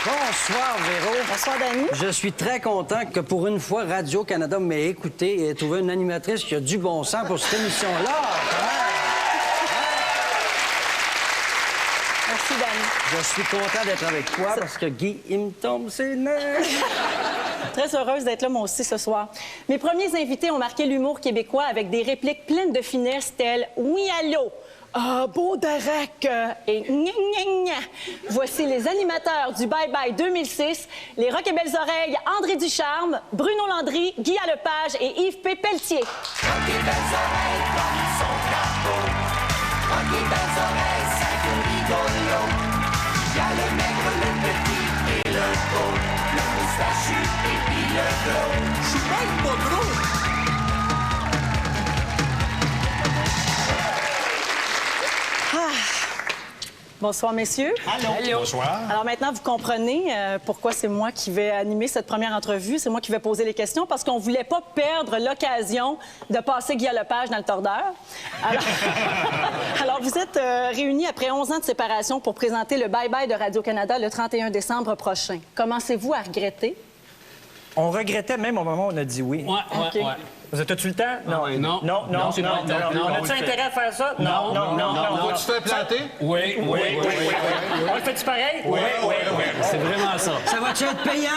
Bonsoir, Véro. Bonsoir, Dani. Je suis très content que pour une fois, Radio-Canada m'ait écouté et trouvé une animatrice qui a du bon sens pour cette émission-là. Merci, Dani. Je suis content d'être avec toi parce que Guy, il me tombe ses nerfs. Très heureuse d'être là, moi aussi, ce soir. Mes premiers invités ont marqué l'humour québécois avec des répliques pleines de finesse telles « Oui, allô ». Ah, beau Derek! Et gna gna gna. Voici les animateurs du Bye Bye 2006, les Rock et Belles Oreilles, André Ducharme, Bruno Landry, Guy Lepage et Yves P. Pelletier. Rock et Belles Oreilles comme son drapeau. Rock et Belles Oreilles, cinq rigolos. Il y a le maigre, le petit et le beau, le moustachu et puis le gros. Je suis même pas gros! Bonsoir, messieurs. Allô. Bonsoir. Alors maintenant, vous comprenez pourquoi c'est moi qui vais animer cette première entrevue. C'est moi qui vais poser les questions parce qu'on ne voulait pas perdre l'occasion de passer Guy Lepage dans le tordeur. Alors, Alors vous êtes réunis après 11 ans de séparation pour présenter le Bye Bye de Radio-Canada le 31 décembre prochain. Commencez-vous à regretter? On regrettait même au moment où on a dit oui. OK. Vous avez-tu le temps? Non. Non. On a-tu intérêt à faire ça? Non. Vas-tu te faire planter? Oui. On le fait-tu pareil? Oui. C'est vraiment ça. Ça va-tu être payant?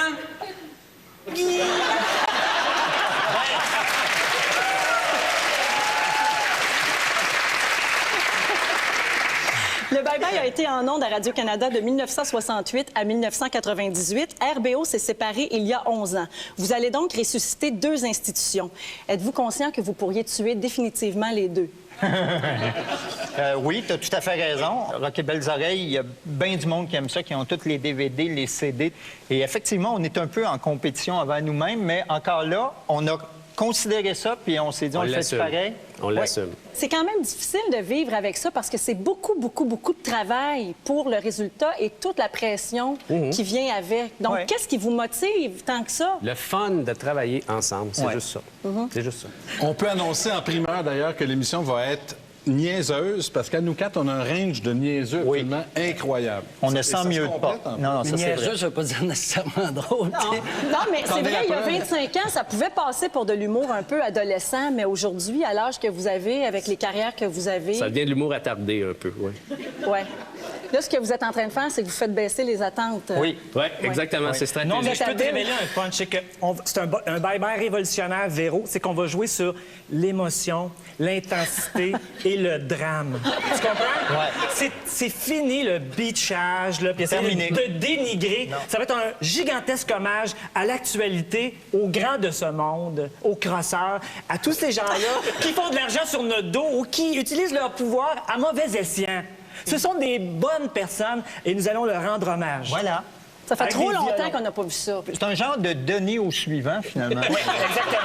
Le Bye Bye a été en ondes à Radio-Canada de 1968 à 1998. RBO s'est séparé il y a 11 ans. Vous allez donc ressusciter deux institutions. Êtes-vous conscient que vous pourriez tuer définitivement les deux? Oui, tu as tout à fait raison. Rock et Belles Oreilles, il y a bien du monde qui aime ça, qui ont tous les DVD, les CD. Et effectivement, on est un peu en compétition avant nous-mêmes, mais encore là, on a considéré ça, puis on s'est dit, on le fait pareil. On l'assume. C'est quand même difficile de vivre avec ça parce que c'est beaucoup de travail pour le résultat et toute la pression qui vient avec. Donc, qu'est-ce qui vous motive tant que ça? Le fun de travailler ensemble, c'est juste ça. C'est juste ça. On peut annoncer en primeur, d'ailleurs, que l'émission va être niaiseuse, parce qu'à nous quatre, on a un range de niaiseux absolument incroyable. On a 100 mieux de pas. Non, ça, c'est vrai. Ça veut pas dire nécessairement drôle. Non, mais c'est vrai, il y a 25 ans, ça pouvait passer pour de l'humour un peu adolescent, mais aujourd'hui, à l'âge que vous avez, avec les carrières que vous avez... Ça devient de l'humour attardé un peu, oui. Ouais. Là, ce que vous êtes en train de faire, c'est que vous faites baisser les attentes. Oui. Oui, exactement, c'est stratégique. Non, mais je peux te révéler un punch. C'est un bye-bye révolutionnaire, Véro. C'est qu'on va jouer sur l'émotion, l'intensité et le drame. Tu comprends? Ouais. C'est fini le bitchage, là, puis Terminé. de dénigrer. Non. Ça va être un gigantesque hommage à l'actualité, aux grands de ce monde, aux crosseurs, à tous ces gens-là qui font de l'argent sur notre dos ou qui utilisent leur pouvoir à mauvais escient. Ce sont des bonnes personnes et nous allons leur rendre hommage. Voilà. Ça fait Avec trop des longtemps violons. qu'on n'a pas vu ça. C'est un genre de donner au suivant, finalement. Oui, exactement.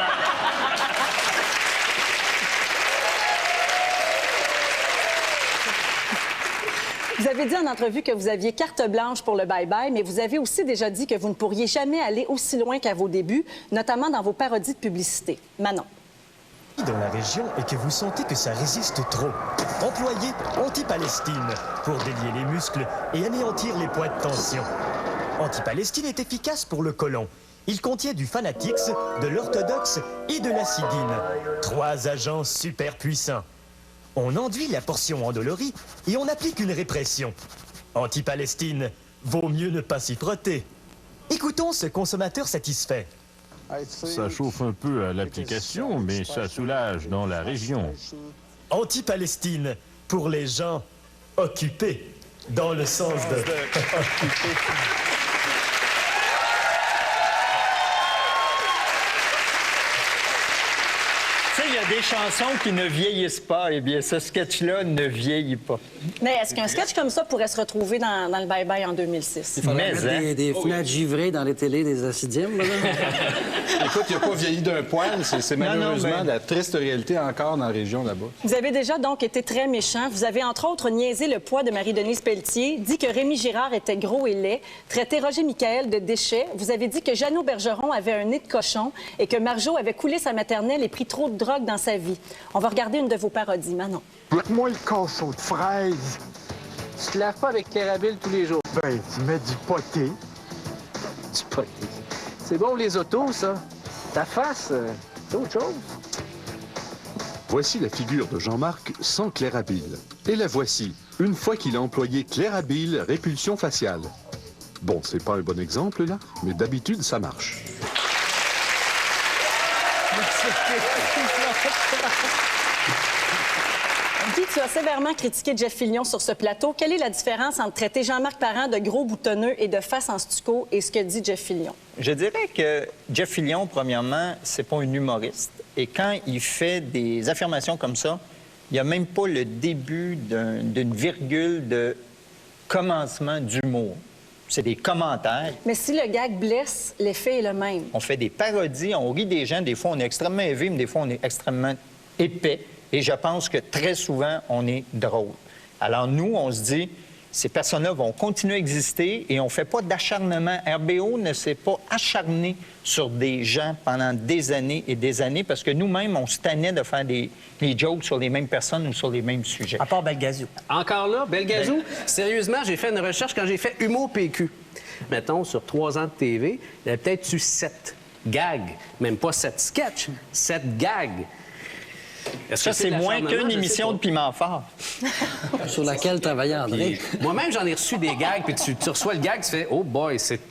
Vous avez dit en entrevue que vous aviez carte blanche pour le bye-bye, mais vous avez aussi déjà dit que vous ne pourriez jamais aller aussi loin qu'à vos débuts, notamment dans vos parodies de publicité. Manon. Dans la région et que vous sentez que ça résiste trop. Employez Anti-Palestine pour délier les muscles et anéantir les points de tension. Anti-Palestine est efficace pour le côlon. Il contient du Fanatix, de l'orthodoxe et de l'acidine. 3 agents super puissants. On enduit la portion endolorie et on applique une répression. Anti-Palestine, vaut mieux ne pas s'y frotter. Écoutons ce consommateur satisfait. Ça chauffe un peu à l'application, mais ça soulage dans la région. Anti-Palestine, pour les gens occupés, dans le sens de... Tu sais, il y a des chansons qui ne vieillissent pas. Eh bien, ce sketch-là ne vieillit pas. Mais est-ce qu'un sketch comme ça pourrait se retrouver dans le bye-bye en 2006? Il faudrait Mais, mettre des fenêtres givrées dans les télés des acidimes. Écoute, il n'a pas vieilli d'un poil. C'est malheureusement la triste réalité encore dans la région là-bas. Vous avez déjà donc été très méchant. Vous avez entre autres niaisé le poids de Marie-Denise Pelletier, dit que Rémi Girard était gros et laid, traité Roger Michael de déchet. Vous avez dit que Jeannot Bergeron avait un nez de cochon et que Marjo avait coulé sa maternelle et pris trop de drogue dans sa vie. On va regarder une de vos parodies, Manon. Moi le casseau de fraises. Tu te laves pas avec Terrabil tous les jours. Ben, tu mets du poté, du pognon. C'est bon les autos, ça. Ta face, c'est autre chose. Voici la figure de Jean-Marc sans Clairabile. Et la voici, une fois qu'il a employé Clairabile répulsion faciale. Bon, c'est pas un bon exemple, là, mais d'habitude, ça marche. Guy, tu as sévèrement critiqué Jeff Fillion sur ce plateau. Quelle est la différence entre traiter Jean-Marc Parent de gros boutonneux et de face en stucco et ce que dit Jeff Fillion? Je dirais que Jeff Fillion, premièrement, c'est pas un humoriste. Et quand il fait des affirmations comme ça, il n'y a même pas le début d'une virgule de commencement d'humour. C'est des commentaires. Mais si le gag blesse, l'effet est le même. On fait des parodies, on rit des gens. Des fois, on est extrêmement élevé, mais des fois, on est extrêmement épais. Et je pense que très souvent, on est drôle. Alors, nous, on se dit, ces personnes-là vont continuer à exister et on ne fait pas d'acharnement. RBO ne s'est pas acharné sur des gens pendant des années et des années parce que nous-mêmes, on se tannait de faire des jokes sur les mêmes personnes ou sur les mêmes sujets. À part Belgazou. Encore là, Belgazou, sérieusement, j'ai fait une recherche quand j'ai fait Humour PQ. Mettons, sur 3 ans de TV, il y avait peut-être eu 7 gags. Même pas 7 sketchs, 7 gags. Ça, c'est moins qu'une émission de Piment Fort. Sur laquelle travaillait André. Moi-même, j'en ai reçu des gags, puis tu reçois le gag, tu fais « Oh boy, c'est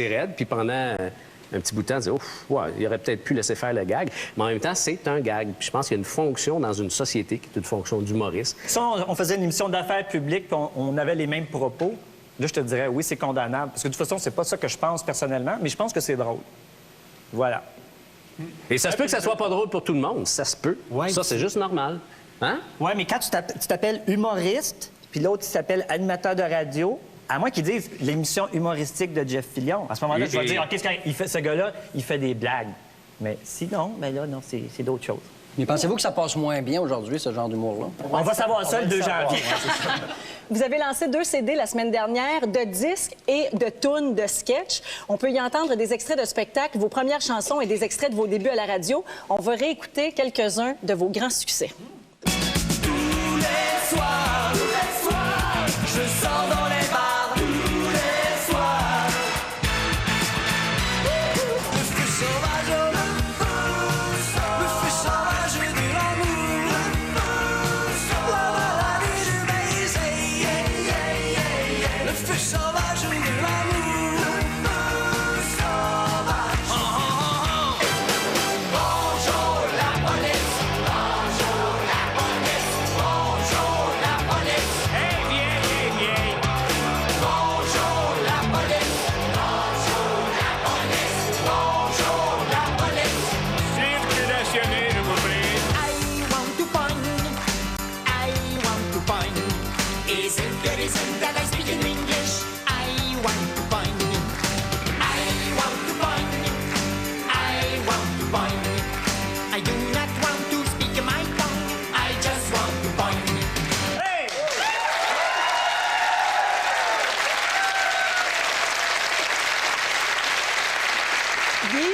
raide », puis pendant un petit bout de temps, tu dis « Ouf, ouais, il aurait peut-être pu laisser faire le gag », mais en même temps, c'est un gag. Puis je pense qu'il y a une fonction dans une société qui est une fonction d'humoriste. Si on faisait une émission d'affaires publiques puis on avait les mêmes propos, là, je te dirais, oui, c'est condamnable. Parce que de toute façon, c'est pas ça que je pense personnellement, mais je pense que c'est drôle. Voilà. Et ça se peut que ça soit pas drôle pour tout le monde. Ça se peut. Ouais, ça, c'est juste normal. Hein? Oui, mais quand tu t'appelles humoriste, puis l'autre, il s'appelle animateur de radio, à moins qu'ils disent l'émission humoristique de Jeff Fillion, à ce moment-là, je vais dire, OK, ce gars-là, il fait des blagues. Mais sinon, ben là, non, c'est d'autres choses. Mais pensez-vous que ça passe moins bien aujourd'hui, ce genre d'humour-là? On va savoir ça le 2 janvier. Vous avez lancé 2 CD la semaine dernière de disques et de tunes de sketch. On peut y entendre des extraits de spectacles, vos premières chansons et des extraits de vos débuts à la radio. On va réécouter quelques-uns de vos grands succès. Tous les soirs, je sors dans les bars. Tous les soirs, le feu sauvage, le feu sauvage de l'amour, la vie du baiser, le feu sauvage de l'amour, le feu sauvage. Bonjour la police, bonjour la police, bonjour la police. Hey, viens. Bonjour la police, bonjour la police, bonjour la police. Circulationnez, je vous prie. I want to find. Isn't the reason that I speak in English? I want to find. I do not want to speak my tongue. I just want to find. Guy,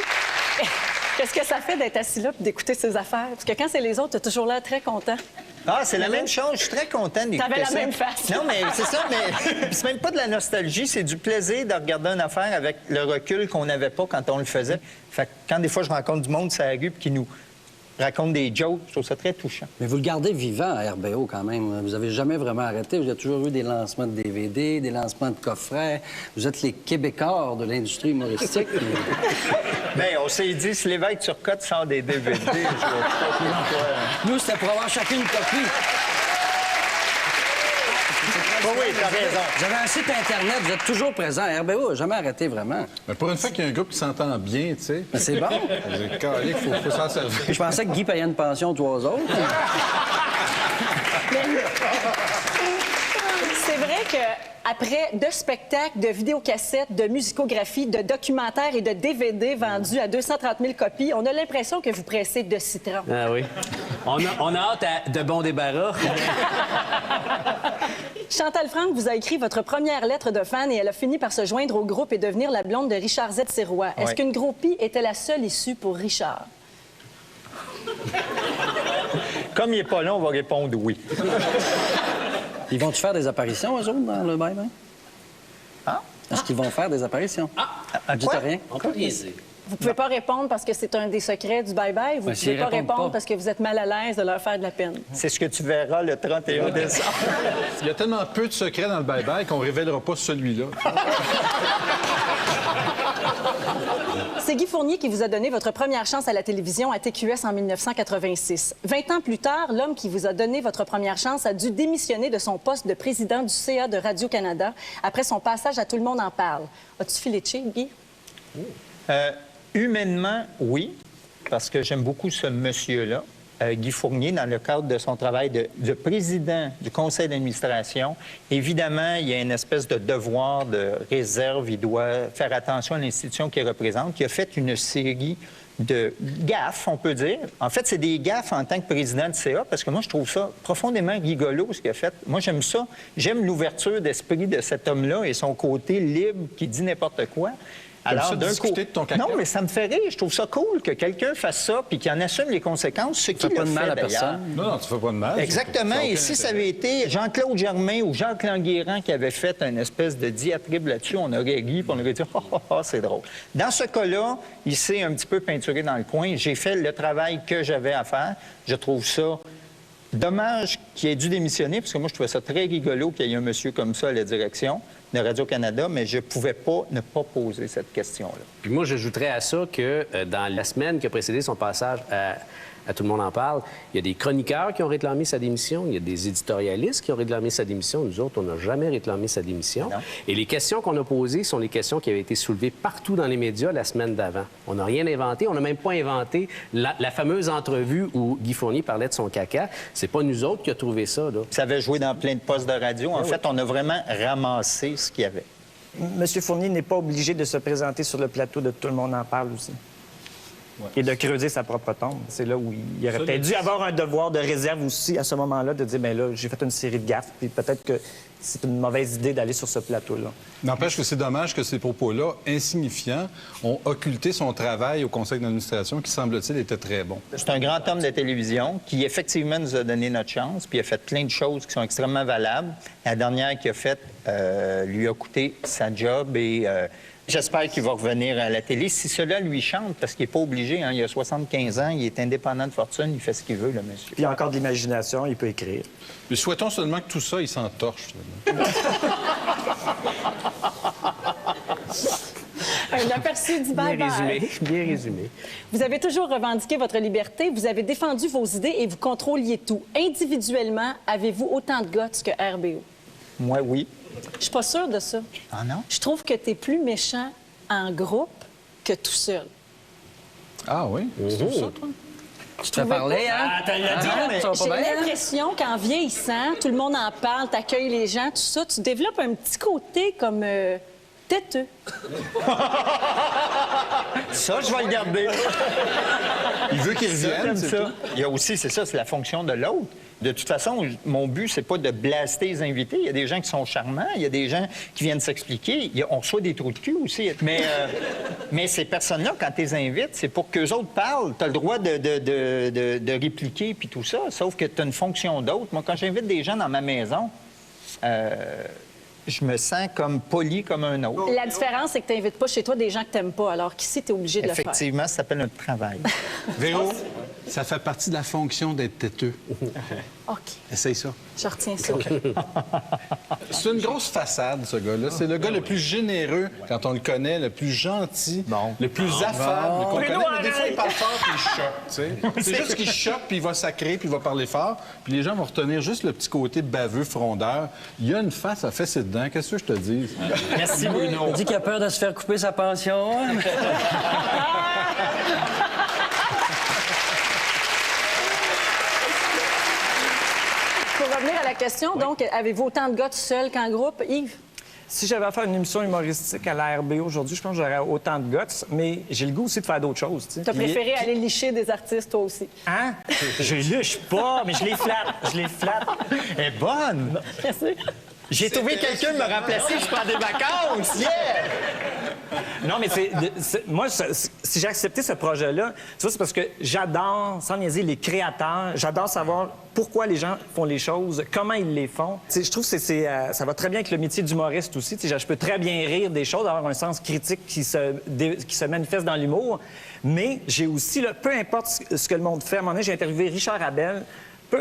qu'est-ce que ça fait d'être assis là et d'écouter ses affaires? Parce que quand c'est les autres, tu as toujours l'air très content. Ah, c'est la même chose. Je suis très content d'écouter ça. T'avais la même face. Non, mais c'est ça, mais c'est même pas de la nostalgie, c'est du plaisir de regarder une affaire avec le recul qu'on n'avait pas quand on le faisait. Fait que quand des fois, je rencontre du monde sur la rue qui nous raconte des jokes, je trouve ça très touchant. Mais vous le gardez vivant à RBO quand même. Vous avez jamais vraiment arrêté. Vous avez toujours eu des lancements de DVD, des lancements de coffrets. Vous êtes les Québécois de l'industrie humoristique. Bien, on s'est dit, si l'évêque Turcotte sort des DVD, je vois pas pourquoi. Nous, c'était pour avoir chacune une copie. Oui, t'as raison. Vous avez un site Internet, vous êtes toujours présent. RBO n'a jamais arrêté vraiment. Mais pour une fois qu'il y a un groupe qui s'entend bien, tu sais. Mais c'est bon. Il faut s'en servir. Je pensais que Guy payait une pension aux 3 autres. C'est vrai qu'après 2 spectacles, de vidéocassettes, de musicographie, de documentaires et de DVD vendus à 230 000 copies, on a l'impression que vous pressez de citron. Ah oui. On a hâte à de bons débarras. Chantal Franck vous a écrit votre première lettre de fan et elle a fini par se joindre au groupe et devenir la blonde de Richard Z. Sirois. Est-ce Ouais. qu'une groupie était la seule issue pour Richard? Comme il n'est pas là, on va répondre oui. Ils vont-tu faire des apparitions, eux autres, dans le bye-bye? Ah? Est-ce qu'ils vont faire des apparitions? Dites quoi? rien. On peut niaiser. Vous pouvez pas répondre parce que c'est un des secrets du bye-bye. Vous Ben, ne s'ils pouvez pas répondent répondre pas. parce que vous êtes mal à l'aise de leur faire de la peine. C'est ce que tu verras le 31 décembre. Il y a tellement peu de secrets dans le bye-bye qu'on ne révélera pas celui-là. C'est Guy Fournier qui vous a donné votre première chance à la télévision à TQS en 1986. 20 ans plus tard, l'homme qui vous a donné votre première chance a dû démissionner de son poste de président du CA de Radio-Canada après son passage à Tout le monde en parle. As-tu filé de chez, Guy? Humainement, oui, parce que j'aime beaucoup ce monsieur-là, Guy Fournier, dans le cadre de son travail de président du conseil d'administration. Évidemment, il y a une espèce de devoir de réserve. Il doit faire attention à l'institution qu'il représente. Il a fait une série de gaffes, on peut dire. En fait, c'est des gaffes en tant que président du CA, parce que moi, je trouve ça profondément rigolo, ce qu'il a fait. Moi, j'aime ça. J'aime l'ouverture d'esprit de cet homme-là et son côté libre qui dit n'importe quoi. Alors, discuter de ton caca? Non, mais ça me fait rire. Je trouve ça cool que quelqu'un fasse ça puis qu'il en assume les conséquences, ce qui Ça fait pas le de mal fait, à d'ailleurs. personne. Non, tu fais pas de mal. Exactement. Ça a Et aucun si ça intérêt. avait été Jean-Claude Germain ou Jacques Languéran qui avait fait une espèce de diatribe là-dessus, on aurait ri puis on aurait dit « Ah, c'est drôle ». Dans ce cas-là, il s'est un petit peu peinturé dans le coin. J'ai fait le travail que j'avais à faire. Je trouve ça dommage qu'il ait dû démissionner, parce que moi, je trouvais ça très rigolo qu'il y ait un monsieur comme ça à la direction de Radio-Canada, mais je ne pouvais pas ne pas poser cette question-là. Puis moi, j'ajouterais à ça que dans la semaine qui a précédé son passage à Tout le monde en parle, il y a des chroniqueurs qui ont réclamé sa démission, il y a des éditorialistes qui ont réclamé sa démission. Nous autres, on n'a jamais réclamé sa démission. Non. Et les questions qu'on a posées sont les questions qui avaient été soulevées partout dans les médias la semaine d'avant. On n'a rien inventé. On n'a même pas inventé la fameuse entrevue où Guy Fournier parlait de son caca. C'est pas nous autres qui a trouvé ça, là. Ça avait joué dans plein de postes de radio. En fait, on a vraiment ramassé ce qu'il y avait. Monsieur Fournier n'est pas obligé de se présenter sur le plateau de Tout le monde en parle aussi. Et de creuser sa propre tombe. C'est là où il aurait peut-être dû avoir un devoir de réserve aussi à ce moment-là, de dire, bien là, j'ai fait une série de gaffes, puis peut-être que c'est une mauvaise idée d'aller sur ce plateau-là. N'empêche que c'est dommage que ces propos-là, insignifiants, ont occulté son travail au conseil d'administration qui, semble-t-il, était très bon. C'est un grand homme de télévision qui, effectivement, nous a donné notre chance, puis il a fait plein de choses qui sont extrêmement valables. La dernière qu'il a faite lui a coûté sa job et j'espère qu'il va revenir à la télé si cela lui chante, parce qu'il n'est pas obligé. Hein. Il a 75 ans, il est indépendant de fortune, il fait ce qu'il veut, le monsieur. Puis il y a encore de l'imagination, il peut écrire. Mais souhaitons seulement que tout ça, il s'entorche, finalement. Un aperçu du Bien bye-bye. résumé, bien résumé. Vous avez toujours revendiqué votre liberté, vous avez défendu vos idées et vous contrôliez tout. Individuellement, avez-vous autant de guts que RBO? Moi, oui. Je suis pas sûre de ça. Ah non? Je trouve que tu es plus méchant en groupe que tout seul. Ah oui? C'est tout ça, toi? Tu te fais parler, hein? Ah, t'as dit, Mais ça va j'ai pas bien, hein? l'impression qu'en vieillissant, tout le monde en parle, t'accueilles les gens, tout ça, tu développes un petit côté comme têteux. Ça, je vais le garder. Il veut qu'il Ça, revienne, j'aime c'est ça. tout. Il y a aussi, c'est ça, c'est la fonction de l'autre. De toute façon, mon but, c'est pas de blaster les invités. Il y a des gens qui sont charmants, il y a des gens qui viennent s'expliquer. On reçoit des trous de cul aussi. Mais ces personnes-là, quand tu les invites, c'est pour qu'eux autres parlent. Tu as le droit de répliquer puis tout ça, sauf que tu as une fonction d'autre. Moi, quand j'invite des gens dans ma maison, je me sens comme poli comme un autre. La différence, c'est que tu n'invites pas chez toi des gens que tu n'aimes pas, alors qu'ici, tu es obligé de le faire. Effectivement, ça s'appelle un travail. Véro, ça fait partie de la fonction d'être têteux. OK, Essaye ça. je retiens ça. C'est une grosse façade, ce gars-là. C'est le gars le plus généreux quand on le connaît, le plus gentil, le plus affable qu'on connaît. Mais des fois, il parle fort puis il choque, tu sais. C'est juste qu'il choque puis il va sacrer puis il va parler fort. Puis les gens vont retenir juste le petit côté baveux, frondeur. Il y a une face à fesser dedans. Qu'est-ce que je te dis? Merci, Bruno. Il dit qu'il a peur de se faire couper sa pension. Pour revenir à la question, donc, avez-vous autant de gars tout seul qu'en groupe? Yves? Si j'avais à faire une émission humoristique à la RBO aujourd'hui, je pense que j'aurais autant de guts, mais j'ai le goût aussi de faire d'autres choses. Tu sais. T'as préféré aller licher des artistes, toi aussi? Hein? Je liche pas, mais je les flatte. Je les flatte. Elle est bonne. Merci. J'ai trouvé quelqu'un me remplacer, je prends des vacances. Yeah! Non, mais moi, si j'ai accepté ce projet-là, tu vois, c'est parce que j'adore, sans niaiser, les créateurs. J'adore savoir pourquoi les gens font les choses, comment ils les font. Tu sais, je trouve que ça va très bien avec le métier d'humoriste aussi. Tu sais, je peux très bien rire des choses, avoir un sens critique qui se manifeste dans l'humour. Mais j'ai aussi, là, peu importe ce que le monde fait, à un moment donné, j'ai interviewé Richard Abel.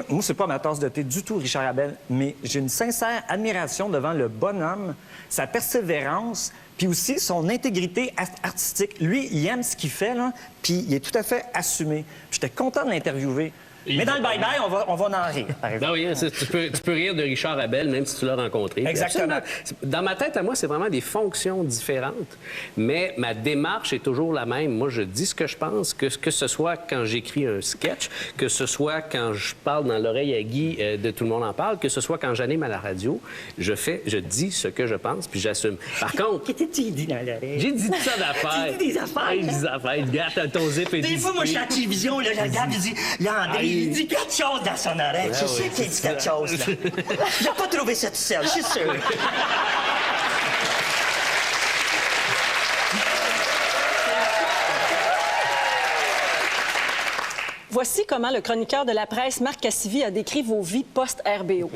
Moi, c'est pas ma tasse de thé du tout, Richard Abel, mais j'ai une sincère admiration devant le bonhomme, sa persévérance, puis aussi son intégrité artistique. Lui, il aime ce qu'il fait, là, puis il est tout à fait assumé. J'étais content de l'interviewer. Mais dans le bye-bye, on va en rire, par exemple. Ben oui, tu peux rire de Richard Abel, même si tu l'as rencontré. Exactement. Dans ma tête, à moi, c'est vraiment des fonctions différentes. Mais ma démarche est toujours la même. Moi, je dis ce que je pense, que ce soit quand j'écris un sketch, que ce soit quand je parle dans l'oreille à Guy de Tout le monde en parle, que ce soit quand j'anime à la radio, je dis ce que je pense, puis j'assume. Par contre... Qu'est-ce que tu dis dans l'oreille? J'ai dit ça d'affaires. Tu dis des affaires. J'ai dit des affaires. Regarde, ton zip est Des fois, moi, je suis à la télévision, là, je regarde, je dis, là, André, il dit quelque chose dans son oreille. Je sais qu'il dit quelque chose, là. Il n'a pas trouvé ça tout seul, je suis sûr. Voici comment le chroniqueur de la presse, Marc Cassivi, a décrit vos vies post-RBO.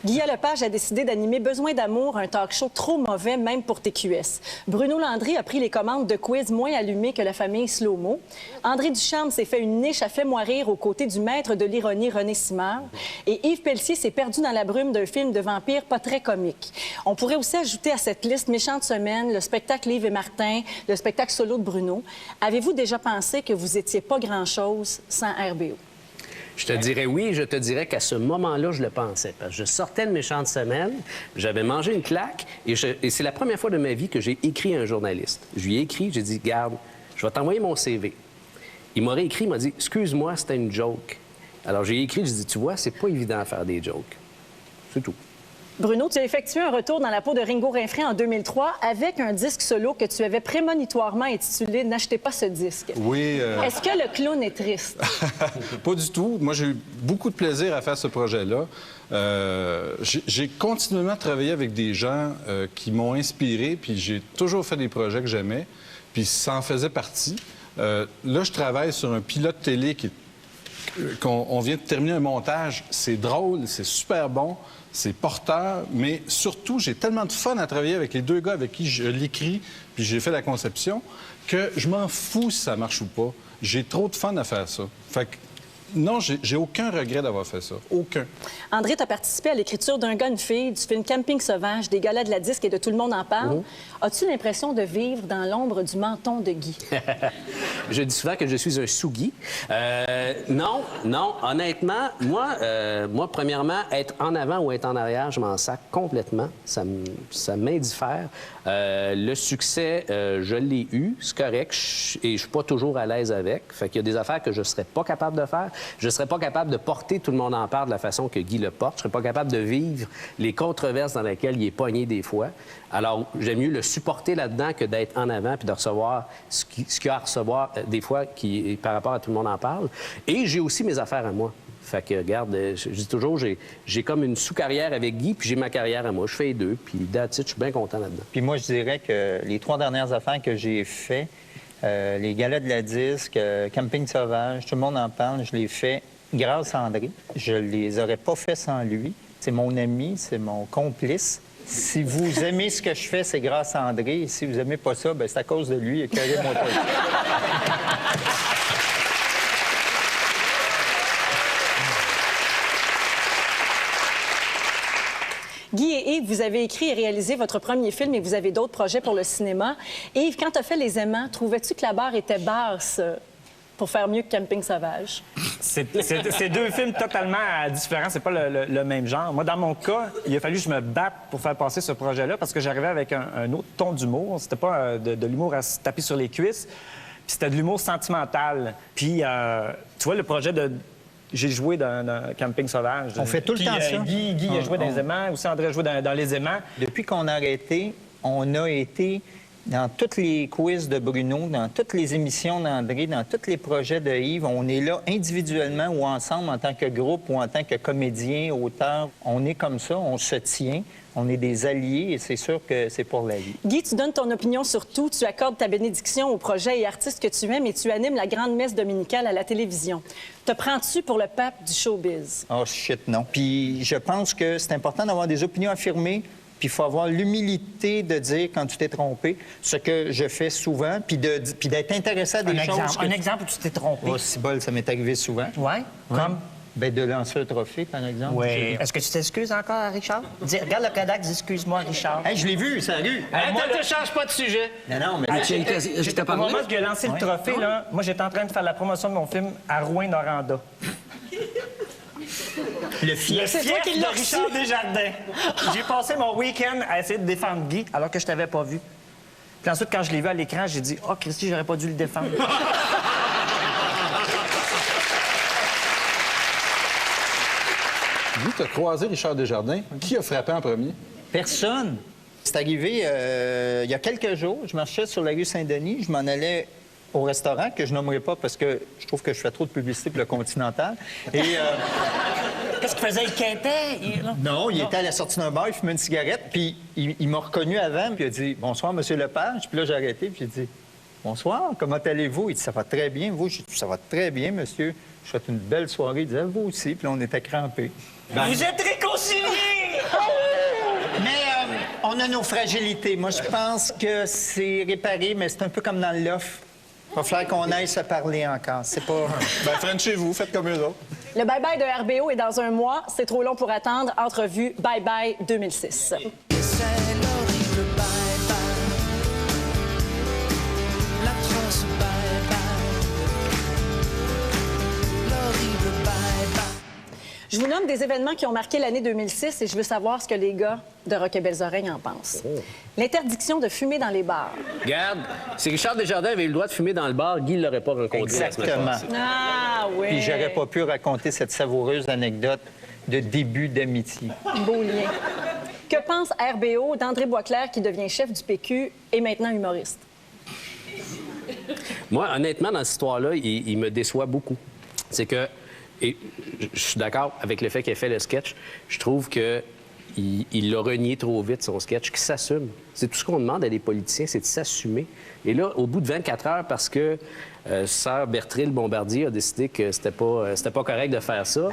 Guillaume Lepage a décidé d'animer Besoin d'amour, un talk show trop mauvais, même pour TQS. Bruno Landry a pris les commandes de quiz moins allumés que la famille Slow-Mo. André Ducharme s'est fait une niche à Fais-moi rire aux côtés du maître de l'ironie René Simard. Et Yves Pelletier s'est perdu dans la brume d'un film de vampire pas très comique. On pourrait aussi ajouter à cette liste Méchante semaine, le spectacle Yves et Martin, le spectacle solo de Bruno. Avez-vous déjà pensé que vous étiez pas grand-chose sans RBO? Je te dirais oui, je te dirais qu'à ce moment-là, je le pensais. Parce que je sortais de Méchante semaine, j'avais mangé une claque, et c'est la première fois de ma vie que j'ai écrit à un journaliste. Je lui ai écrit, j'ai dit, garde, je vais t'envoyer mon CV. Il m'a réécrit, il m'a dit, excuse-moi, c'était une joke. Alors j'ai écrit, j'ai dit, tu vois, c'est pas évident à faire des jokes. C'est tout. Bruno, tu as effectué un retour dans la peau de Ringo Rinfret en 2003 avec un disque solo que tu avais prémonitoirement intitulé « N'achetez pas ce disque ». Oui. Est-ce que le clown est triste? Pas du tout. Moi, j'ai eu beaucoup de plaisir à faire ce projet-là. J'ai continuellement travaillé avec des gens qui m'ont inspiré, puis j'ai toujours fait des projets que j'aimais, puis ça en faisait partie. Là, je travaille sur un pilote télé qu'on vient de terminer un montage. C'est drôle, c'est super bon. C'est porteur, mais surtout, j'ai tellement de fun à travailler avec les deux gars avec qui je l'écris, puis j'ai fait la conception, que je m'en fous si ça marche ou pas. J'ai trop de fun à faire ça. Fait que, non, j'ai aucun regret d'avoir fait ça. Aucun. André, tu as participé à l'écriture d'un gars, une fille, du film Camping sauvage, des galas de la disque et de Tout le monde en parle. As-tu l'impression de vivre dans l'ombre du menton de Guy? Je dis souvent que je suis un sous-Guy. Non, honnêtement, moi, premièrement, être en avant ou être en arrière, je m'en sac complètement. Ça m'indiffère. Le succès, je l'ai eu, c'est correct, et je suis pas toujours à l'aise avec. Fait qu'il y a des affaires que je serais pas capable de faire. Je serais pas capable de porter Tout le monde en parle de la façon que Guy le porte. Je serais pas capable de vivre les controverses dans lesquelles il est pogné des fois. Alors, j'aime mieux le supporter là-dedans que d'être en avant puis de recevoir ce qu'il y a à recevoir des fois par rapport à Tout le monde en parle. Et j'ai aussi mes affaires à moi. Fait que, regarde, je dis toujours, j'ai comme une sous-carrière avec Guy, puis j'ai ma carrière à moi. Je fais les deux, puis that's it, je suis bien content là-dedans. Puis moi, je dirais que les 3 dernières affaires que j'ai fait, les galas de la disque, Camping sauvage, Tout le monde en parle, je les fais grâce à André. Je les aurais pas fait sans lui. C'est mon ami, c'est mon complice. Si vous aimez ce que je fais, c'est grâce à André. Et si vous aimez pas ça, ben c'est à cause de lui et carré mon truc. Guy et Yves, vous avez écrit et réalisé votre premier film et vous avez d'autres projets pour le cinéma. Yves, quand tu as fait Les Aimants, trouvais-tu que la barre était basse pour faire mieux que Camping sauvage? C'est 2 films totalement différents. C'est pas le même genre. Moi, dans mon cas, il a fallu que je me batte pour faire passer ce projet-là parce que j'arrivais avec un autre ton d'humour. C'était pas de l'humour à se taper sur les cuisses. Puis c'était de l'humour sentimental. Puis, tu vois, le projet de... J'ai joué dans Camping sauvage. On fait tout le temps ça. Guy a joué dans Les Aimants. Aussi, André a joué dans Les Aimants. Depuis qu'on a arrêté, on a été dans tous les quiz de Bruno, dans toutes les émissions d'André, dans tous les projets de Yves. On est là individuellement ou ensemble en tant que groupe ou en tant que comédien, auteur. On est comme ça, on se tient. On est des alliés et c'est sûr que c'est pour la vie. Guy, tu donnes ton opinion sur tout, tu accordes ta bénédiction aux projets et artistes que tu aimes et tu animes la grande messe dominicale à la télévision. Te prends-tu pour le pape du showbiz? Oh shit, non. Puis je pense que c'est important d'avoir des opinions affirmées, puis il faut avoir l'humilité de dire quand tu t'es trompé, ce que je fais souvent, puis d'être intéressé à des choses... Un exemple où tu t'es trompé. Oh, si bol, ça m'est arrivé souvent. Ouais, comme? Ben, de lancer un trophée, par exemple. Oui. Est-ce que tu t'excuses encore, Richard? Regarde le Kodak, dis excuse-moi, Richard. Hey, je l'ai vu, salut! Hey, ne te change pas de sujet. Non, mais... Je t'ai Au parlé? moment où il a lancé le trophée, là, moi, j'étais en train de faire la promotion de mon film à Rouyn-Noranda. Le fief. C'est toi qui de l'as Richard reçu. Desjardins. J'ai passé mon week-end à essayer de défendre Guy, alors que je t'avais pas vu. Puis ensuite, quand je l'ai vu à l'écran, j'ai dit « Oh, Christy, j'aurais pas dû le défendre. » Guy, tu as croisé Richard Desjardins. Qui a frappé en premier? Personne. C'est arrivé il y a quelques jours. Je marchais sur la rue Saint-Denis. Je m'en allais au restaurant, que je nommerai pas parce que je trouve que je fais trop de publicité pour le Continental. Et... Qu'est-ce qu'il faisait? Il quêtait? Non, il était à la sortie d'un bar, il fumait une cigarette, puis il m'a reconnu avant, puis il a dit « Bonsoir, Monsieur Lepage ». Puis là, j'ai arrêté, puis j'ai dit « Bonsoir, comment allez-vous? » Il dit « Ça va très bien, vous? » J'ai dit « Ça va très bien, monsieur. Je souhaite une belle soirée. » Il disait « Vous aussi. » Puis là, on était crampés. Vous êtes réconciliés! Mais on a nos fragilités. Moi, je pense que c'est réparé, mais c'est un peu comme dans le loft. Il va falloir qu'on aille se parler encore. C'est pas... Ben, Frenchez-vous, faites comme eux autres. Le bye-bye de RBO est dans un mois. C'est trop long pour attendre. Entrevue Bye-bye 2006. C'est l'horrible bye-bye. L'atroce bye-bye. L'horrible bye-bye. Je vous nomme des événements qui ont marqué l'année 2006 et je veux savoir ce que les gars de Rock et Belles Oreilles en pensent. L'interdiction de fumer dans les bars. Regarde, si Richard Desjardins avait eu le droit de fumer dans le bar, Guy ne l'aurait pas rencontré la semaine Exactement. passée. Ah oui. Puis j'aurais pas pu raconter cette savoureuse anecdote de début d'amitié. Beau lien. Que pense RBO d'André Boisclair qui devient chef du PQ et maintenant humoriste? Moi, honnêtement, dans cette histoire-là, il me déçoit beaucoup. C'est que, et je suis d'accord avec le fait qu'il ait fait le sketch, je trouve que il l'a renié trop vite, son sketch, qu'il s'assume. C'est tout ce qu'on demande à des politiciens, c'est de s'assumer. Et là, au bout de 24 heures, parce que sœur Berthril Bombardier a décidé que c'était pas correct de faire ça. Non,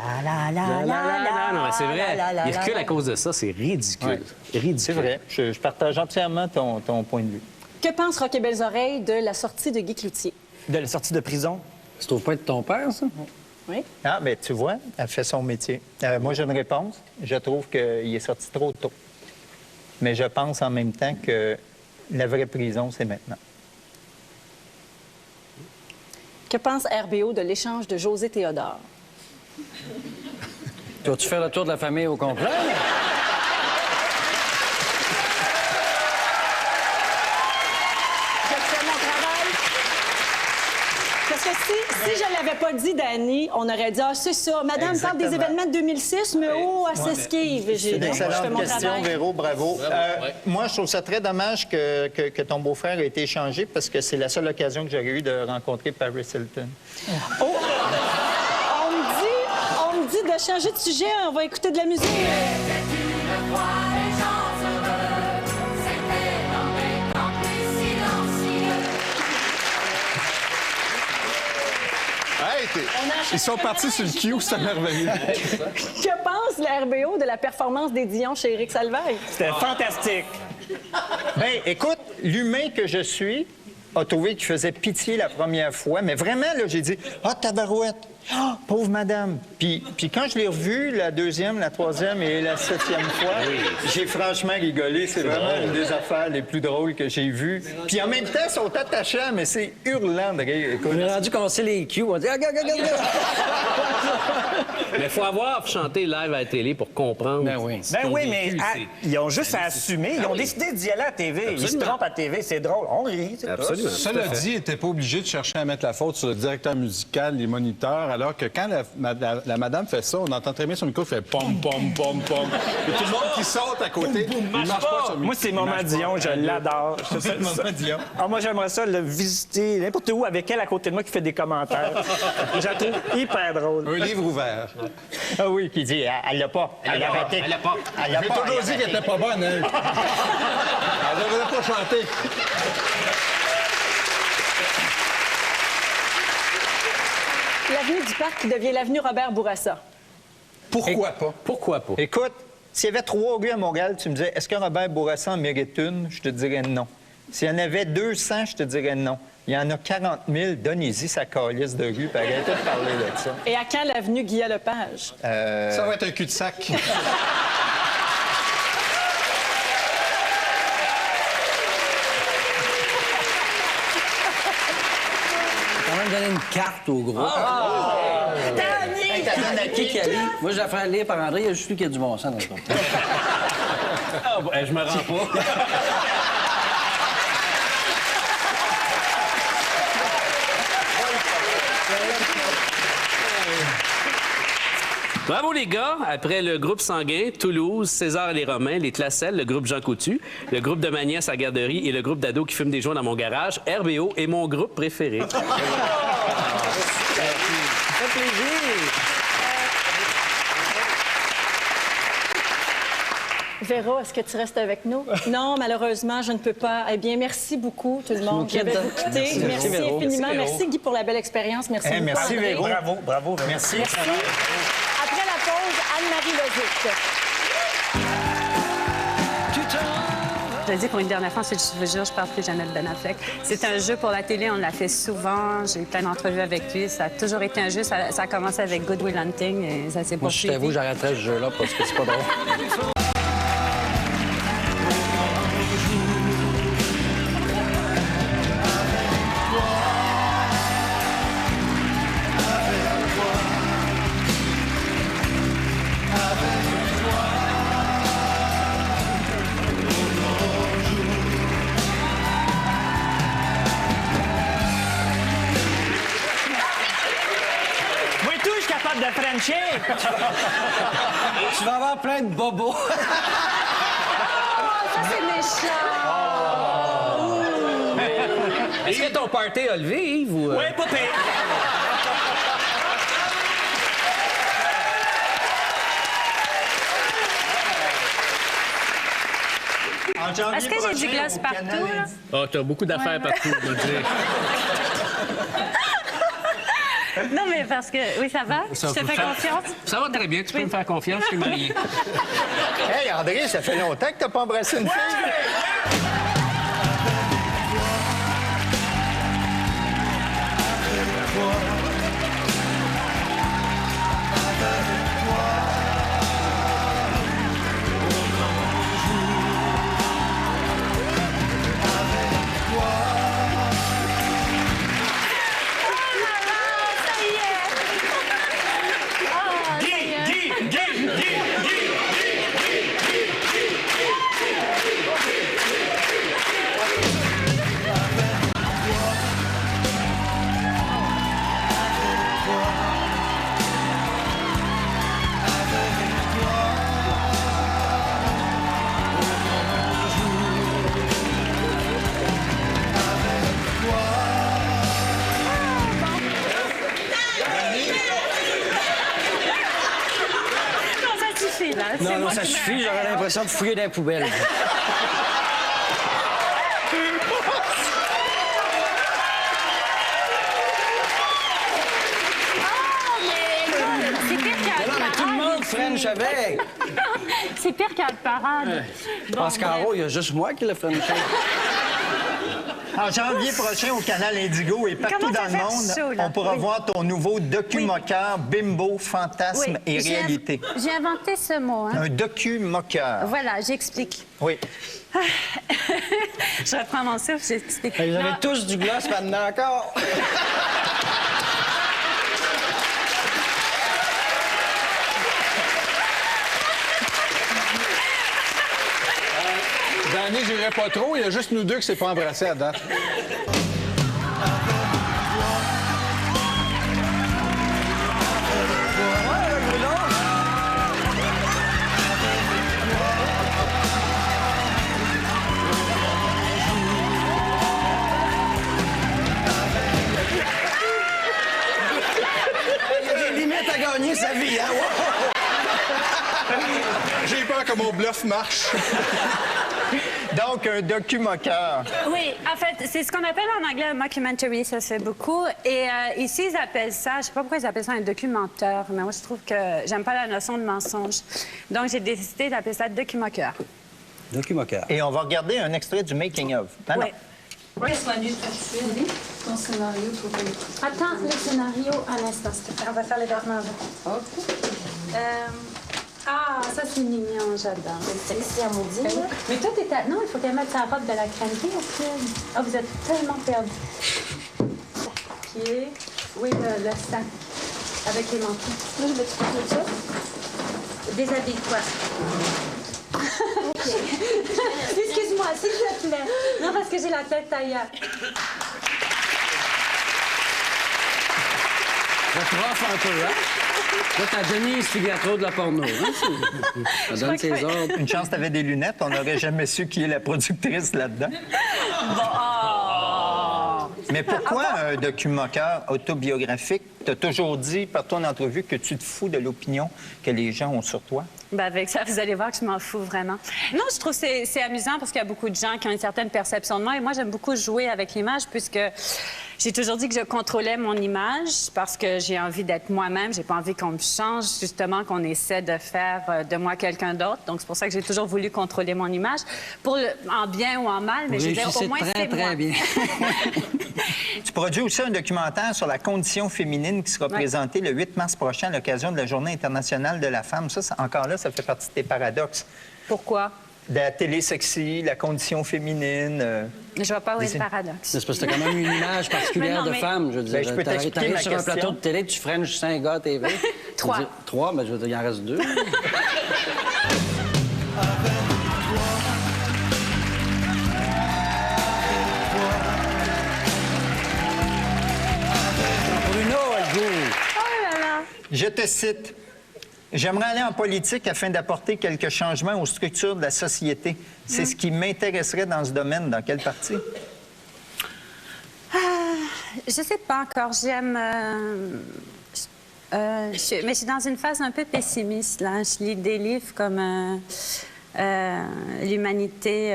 mais c'est vrai. Il recule à cause de ça, c'est ridicule. Ridicule. C'est vrai. Je partage entièrement ton point de vue. Que pense Rock et Belles Oreilles de la sortie de Guy Cloutier? De la sortie de prison. Tu trouves pas être ton père, ça? Oui. Ah, bien, tu vois, elle fait son métier. Moi, j'ai une réponse. Je trouve qu'il est sorti trop tôt. Mais je pense en même temps que la vraie prison, c'est maintenant. Que pense RBO de l'échange de José Théodore? Tu vas-tu faire le tour de la famille au complet? Je fais mon travail. Parce que si je l'avais pas dit, Dani, on aurait dit « Ah, c'est ça, madame parle des événements de 2006, mais oh, elle s'esquive. » C'est une excellente question, Véro, bravo. Moi, je trouve ça très dommage que ton beau-frère ait été échangé parce que c'est la seule occasion que j'aurais eu de rencontrer Paris Hilton. Oh! On me dit de changer de sujet, on va écouter de la musique. Hey, ils sont partis sur le Q, c'est merveilleux. Que pense le RBO de la performance des Dion chez Éric Salvaille? C'était fantastique. Bien, écoute, l'humain que je suis a trouvé qu'il faisait pitié la première fois, mais vraiment, là, j'ai dit « Ah, tabarouette! Ah, pauvre madame! » Puis quand je l'ai revu la deuxième, la troisième et la septième fois, j'ai franchement rigolé. C'est vraiment une des affaires les plus drôles que j'ai vues. Puis en même temps, ils sont attachants, mais c'est hurlant de rire. Écoute. On est rendu qu'on sait les Q, on dit « Regarde, regarde, regarde! » Mais il faut avoir chanté live à la télé pour comprendre. Ben oui. ce qu'ils Ben ont oui, vécu, mais ils ont juste à assumer. Ils ont décidé d'y aller à la TV. Ils se Absolument. trompent à la TV, c'est drôle. On rit, c'est tout. Absolument. Cela dit, il n'était pas obligé de chercher à mettre la faute sur le directeur musical, les moniteurs. alors que quand la madame fait ça, on entend très bien son micro fait pom, pom, pom, pom. Et tout le monde qui saute à côté, il marche pas sur le micro. Moi, c'est Maman Dion, je l'adore. Maman Dion. Ah, moi, j'aimerais ça le visiter n'importe où avec elle à côté de moi qui fait des commentaires. Je la trouve hyper drôle. Un livre ouvert. Ah oui, qui dit, elle l'a pas. Elle l'a raté. Elle l'a pas. Elle l'a J'ai pas. toujours dit qu'elle était pas bonne, hein. Elle devrait pas chanter. L'avenue du Parc qui devient l'avenue Robert Bourassa. Pourquoi pas? Pourquoi pas? Écoute, s'il y avait 3 rues à Montréal, tu me disais, est-ce que Robert Bourassa en mérite une? Je te dirais non. S'il y en avait 200, je te dirais non. Il y en a 40 000, donnez-y sa calice de rue, puis arrêtez de parler de ça. Et à quand l'avenue Guillaume-Lepage? Ça va être un cul-de-sac. Quand même donner une carte au groupe. Hey, t'as donné à qui? Moi, je la ferai lire par André, il y a juste lui qui a du bon sens dans le groupe. Je me rends pas. Bravo les gars! Après le groupe Sanguin, Toulouse, César et les Romains, les Classelles, le groupe Jean Coutu, le groupe de Magnès à Garderie et le groupe d'ados qui fument des joints dans mon garage, RBO est mon groupe préféré. Ça fait plaisir! Véro, est-ce que tu restes avec nous? Non, malheureusement, je ne peux pas. Eh bien, merci beaucoup, tout le monde. Je vais vous quitter. Merci Véro. infiniment. Merci, Véro. Merci, Guy, pour la belle expérience. Merci beaucoup, Merci, André. Véro. Bravo, bravo. Merci. Après la pause, Anne-Marie Lozic. Je le dis pour une dernière fois, je vous jure, je ne parle plus jamais de Ben Affleck. C'est un jeu pour la télé, on l'a fait souvent. J'ai eu plein d'entrevues avec lui. Ça a toujours été un jeu. Ça a commencé avec Good Will Hunting et ça s'est Moi, je poursuivi. t'avoue, j'arrêterais ce jeu-là parce que c'est pas drôle. Moi et tout, je suis capable de Frencher. Tu vas avoir plein de bobos. Ça, c'est méchant. Est-ce que ton party a levé, Yves? Ou... Oui, pas pire. En janvier Est-ce que j'ai du prochain, glace au partout, Canal là? Indi- Ah, t'as beaucoup d'affaires partout, je veux dire. Non, mais parce que... Oui, ça va? Je te fais confiance? Ça va très bien, tu peux me faire confiance, je suis marié. Hey, André, ça fait longtemps que t'as pas embrassé une fille. Non, ça suffit, là. C'est Non, non, moi ça qui me- suffit. J'aurais l'impression de fouiller dans les poubelles. C'est pire qu'à Non, mais tout le monde French avec. C'est pire qu'à la parade. Je pense qu'en haut, il y a juste moi qui le French. En janvier prochain, au canal Indigo et partout Comment dans ça le fait monde, chaud, là? on pourra Oui. voir ton nouveau docu-moqueur Bimbo, fantasme et j'ai- réalité. J'ai inventé ce mot. Hein. Un docu-moqueur. Voilà, j'explique. Oui. Je reprends mon souffle, j'explique. Vous avez Non, tous du gloss maintenant encore. Danny, j'irai pas trop. Il y a juste nous deux qui s'est pas embrassé à date. que mon bluff marche. Donc, un docu-moqueur. Oui, en fait, c'est ce qu'on appelle en anglais un mockumentary, ça se fait beaucoup. Et ici, ils appellent ça, je sais pas pourquoi ils appellent ça un documenteur, mais moi, je trouve que j'aime pas la notion de mensonge. Donc, j'ai décidé d'appeler ça docu-moqueur. Docu-moqueur. Et on va regarder un extrait du making-of. Ah, non. Oui. Ton scénario pour... Attends, le scénario, un instant, s'il te plaît. On va faire les dormants avant. OK. Ah, ça, c'est mignon, j'adore. C'est sexy à maudit, là. Mais toi, t'es à... Non, il faut qu'elle mette sa robe de la crèmerie, au film. Ah, vous êtes tellement perdus. OK. Oui, le sac. Avec les manteaux. Moi, je vais te prendre ça. Déshabille-toi. OK. Excuse-moi, s'il te plaît. Non, parce que j'ai la tête ailleurs. Ça te rafle un peu, hein? Là, t'as Denise Filiatro de la porno. Hein? Ça donne ses ordres. Une chance, t'avais des lunettes. On n'aurait jamais su qui est la productrice là-dedans. Mais pourquoi un docu-moqueur autobiographique? T'as toujours dit, par ton entrevue, que tu te fous de l'opinion que les gens ont sur toi. Ben avec ça, vous allez voir que je m'en fous vraiment. Non, je trouve que c'est amusant parce qu'il y a beaucoup de gens qui ont une certaine perception de moi. Et moi, j'aime beaucoup jouer avec l'image puisque j'ai toujours dit que je contrôlais mon image parce que j'ai envie d'être moi-même. J'ai pas envie qu'on me change, justement, qu'on essaie de faire de moi quelqu'un d'autre. Donc, c'est pour ça que j'ai toujours voulu contrôler mon image, en bien ou en mal. Mais je veux dire, au moins, c'est moi. Très bien. Tu produis aussi un documentaire sur la condition féminine qui sera présenté le 8 mars prochain à l'occasion de la Journée internationale de la femme. Ça, encore là, ça fait partie de tes paradoxes. Pourquoi? De la télé sexy, la condition féminine. Je vois pas où est le paradoxe. C'est parce que t'as quand même une image particulière de femme. Je veux dire, Ben, je peux t'expliquer t'arrives ma sur un question. plateau de télé, tu frenches 5 gars à TV. 3. 3, mais je veux dire, il en reste 2. Bruno, elle joue. Oh là là! Je te cite. J'aimerais aller en politique afin d'apporter quelques changements aux structures de la société. C'est ce qui m'intéresserait dans ce domaine. Dans quelle partie? Je sais pas encore. J'aime... mais je suis dans une phase un peu pessimiste, là. Je lis des livres comme L'humanité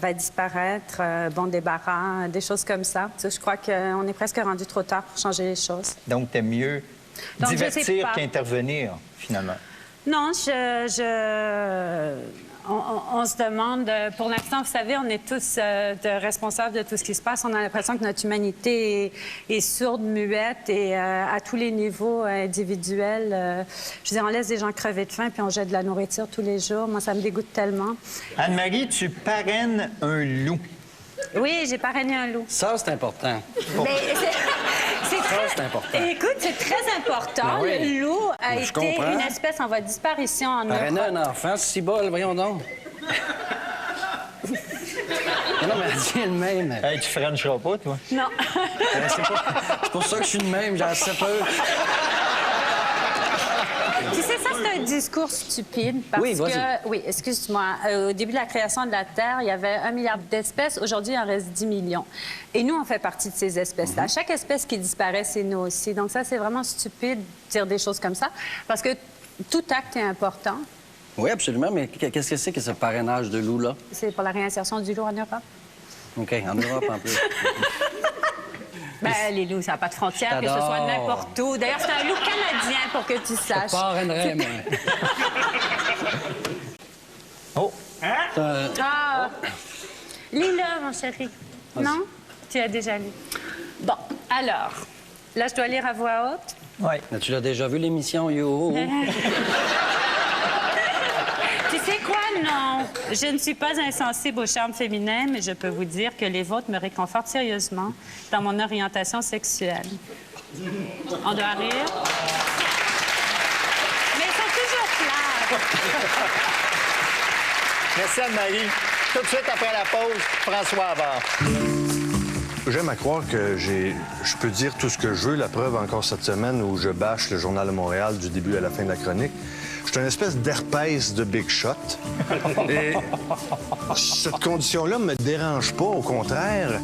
va disparaître, Bon débarras, des choses comme ça. Tu sais, je crois qu'on est presque rendu trop tard pour changer les choses. Donc, t'aimes mieux Donc, je sais divertir pas. qu'intervenir, finalement. Non, on se demande... Pour l'instant, vous savez, on est tous responsables de tout ce qui se passe. On a l'impression que notre humanité est sourde, muette et à tous les niveaux individuels. Je veux dire, on laisse des gens crever de faim puis on jette de la nourriture tous les jours. Moi, ça me dégoûte tellement. Anne-Marie, tu parraines un loup. Oui, j'ai parrainé un loup. Ça, c'est important. Mais c'est important. Écoute, c'est très important. Ben oui. Le loup a Je été comprends. une espèce en voie de disparition en Parrainer Europe. un enfant, c'est si bol, voyons donc. Non, mais elle dit elle-même. Hey, tu frencheras pas, toi? Non. C'est pour ça que je suis de même, j'ai assez peur. Tu sais, ça, c'est un discours stupide parce Oui, vas-y. que... Oui, excuse-moi. Au début de la création de la Terre, il y avait 1 milliard d'espèces. Aujourd'hui, il en reste 10 millions. Et nous, on fait partie de ces espèces-là. Chaque espèce qui disparaît, c'est nous aussi. Donc ça, c'est vraiment stupide de dire des choses comme ça parce que tout acte est important. Oui, absolument, mais qu'est-ce que c'est que ce parrainage de loup-là? C'est pour la réinsertion du loup en Europe. OK, en Europe en plus. Ben, les loups, ça n'a pas de frontières, que ce T'adores. soit n'importe où. D'ailleurs, c'est un loup canadien, pour que tu saches. Parrainerais, moi. Oh! Ah! Lis-le, mon chéri. Non? Tu as déjà lu. Bon, alors, là, je dois lire à voix haute. Oui. Tu l'as déjà vu, l'émission Yo? Tu sais quoi? Non. Je ne suis pas insensible au charme féminin, mais je peux vous dire que les vôtres me réconfortent sérieusement dans mon orientation sexuelle. On doit rire. Mais ils sont toujours clairs. Merci, Anne-Marie. Tout de suite après la pause, François Havard. J'aime à croire que je peux dire tout ce que je veux. La preuve, encore cette semaine, où je bâche le Journal de Montréal du début à la fin de la chronique. Je suis une espèce d'herpès de Big Shot. Et cette condition-là me dérange pas. Au contraire,